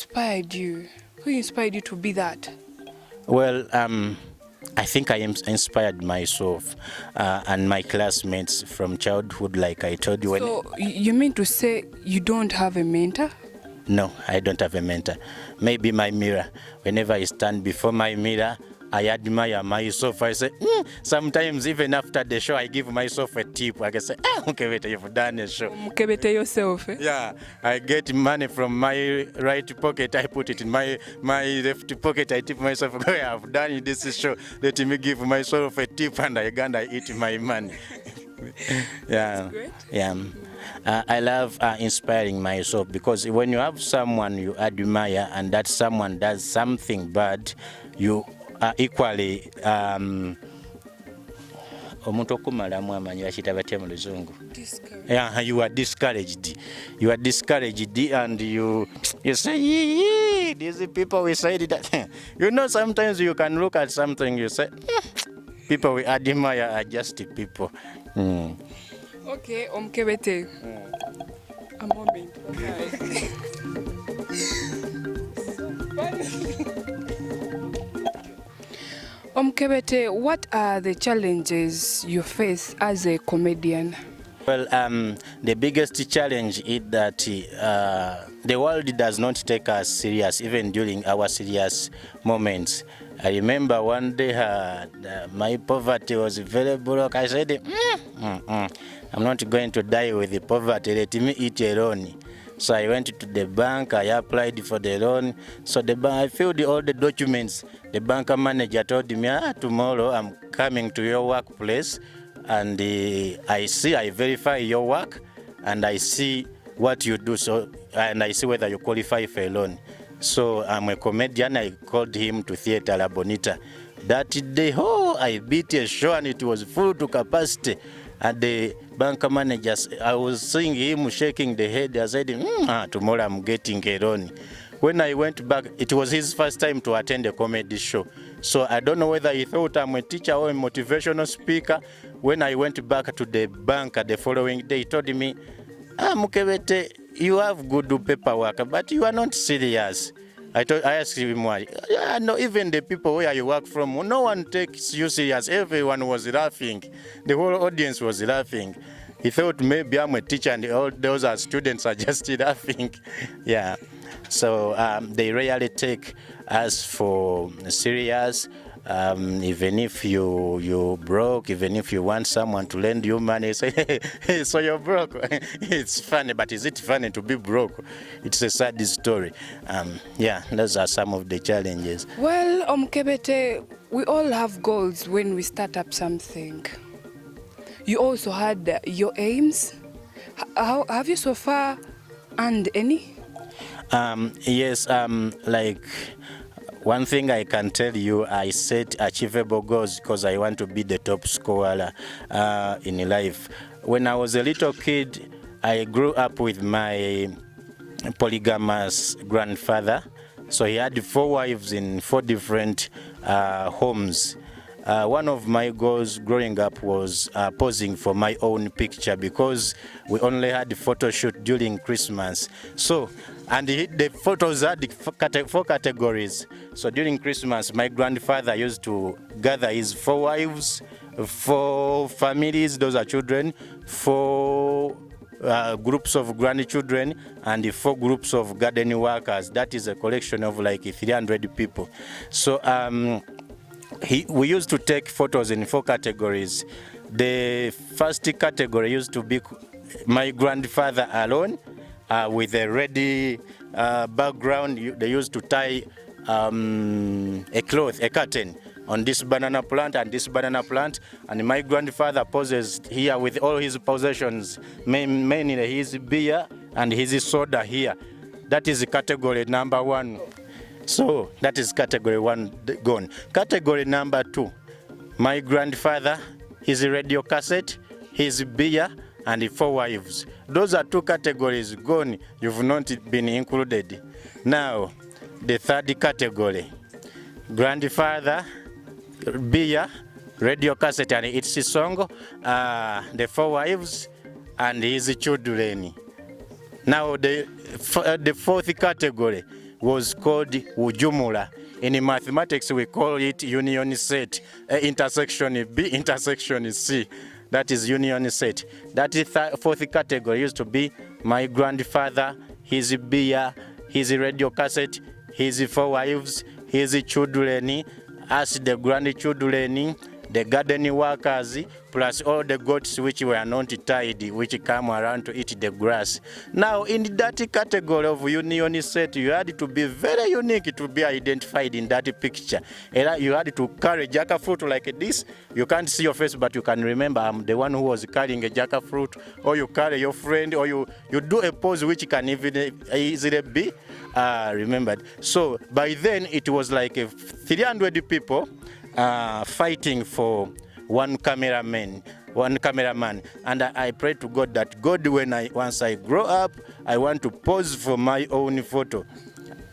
inspired you? Who inspired you to be that? Well, I think I am inspired myself and my classmates from childhood, like I told you. So you mean to say you don't have a mentor? No, I don't have a mentor. Maybe my mirror. Whenever I stand before my mirror, I admire myself. I say, sometimes even after the show, I give myself a tip. I can say, Omukebete, you've done a show. Omukebete yourself, eh? Yeah, I get money from my right pocket, I put it in my left pocket, I tip myself, I have done this show, let me give myself a tip and I eat my money. Yeah. That's great. Yeah. I love inspiring myself, because when you have someone you admire and that someone does something bad, you are equally omuntu okumalamu amanyi bakiyita batya mu luzungu. Yeah, you are discouraged. You are discouraged and you say, these people we said that. You know, sometimes you can look at something, you say, people we admire are just people. Okay, Omukebete. A moment. Omukebete, what are the challenges you face as a comedian? Well, the biggest challenge is that the world does not take us serious, even during our serious moments. I remember one day my poverty was very broke. I said, I'm not going to die with the poverty, let me eat a loan. So I went to the bank, I applied for the loan. So I filled all the documents. The bank manager told me, tomorrow I'm coming to your workplace and I verify your work and I see what you do, and I see whether you qualify for a loan. So I'm a comedian, I called him to Theatre La Bonita. That day, I beat a show and it was full to capacity. And the bank manager, I was seeing him shaking the head. I said, tomorrow I'm getting a loan. When I went back, it was his first time to attend a comedy show. So I don't know whether he thought I'm a teacher or a motivational speaker. When I went back to the bank the following day, he told me, Omukebete, you have good paperwork, but you are not serious. I asked him why. No, even the people where you work from, no one takes you serious. Everyone was laughing. The whole audience was laughing. He thought maybe I'm a teacher and all those students are just laughing. Yeah. So they rarely take us for serious. Even if you broke, even if you want someone to lend you money, say, hey, so you're broke. It's funny, but is it funny to be broke? It's a sad story. Yeah, those are some of the challenges. Well, Omukebete, we all have goals when we start up something. You also had your aims. How have you so far earned any? Yes, like one thing I can tell you, I set achievable goals because I want to be the top scorer in life. When I was a little kid, I grew up with my polygamous grandfather. So he had 4 wives in 4 different homes. One of my goals growing up was posing for my own picture, because we only had photo shoot during Christmas. So, and the photos had 4 categories. So during Christmas, my grandfather used to gather his 4 wives, 4 families, those are children, 4 groups of grandchildren, and 4 groups of garden workers. That is a collection of like 300 people. So we used to take photos in 4 categories. The first category used to be my grandfather alone, with a ready background. They used to tie a cloth, a curtain, on this banana plant and this banana plant, and my grandfather poses here with all his possessions, mainly his beer and his soda here. That is category number 1. So that is category 1 gone. Category number 2, my grandfather, his radio cassette, his beer, and 4 wives. Those are 2 categories gone. You've not been included. Now, the 3rd category, grandfather, beer, radio cassette and its song, the 4 wives, and his children. Now, the 4th category, was called ujumula. In mathematics, we call it union set, intersection B, intersection C. That is union set. That is fourth category used to be my grandfather, his beer, his radio cassette, his 4 wives, his children, us the grandchildren, the garden workers, plus all the goats which were not tied, which come around to eat the grass. Now, in that category of union set, you had to be very unique to be identified in that picture. You had to carry jackfruit like this. You can't see your face, but you can remember I'm the one who was carrying a jackfruit, or you carry your friend, or you do a pose which can even easily be remembered. So by then, it was like 300 people fighting for one cameraman, and I pray to God that God, once I grow up, I want to pose for my own photo.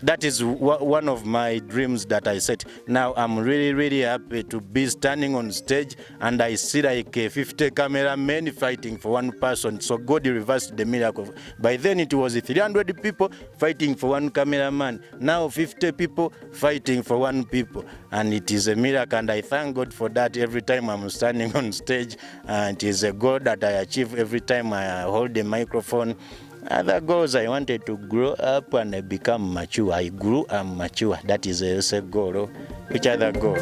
That is one of my dreams that I set. Now I'm really, really happy to be standing on stage, and I see like 50 cameramen fighting for one person. So God reversed the miracle. By then it was 300 people fighting for one cameraman. Now 50 people fighting for one people. And it is a miracle, and I thank God for that every time I'm standing on stage. And it is a goal that I achieve every time I hold the microphone. Other goals, I wanted to grow up and become mature. I grew and mature. That is a goal. Which other goal?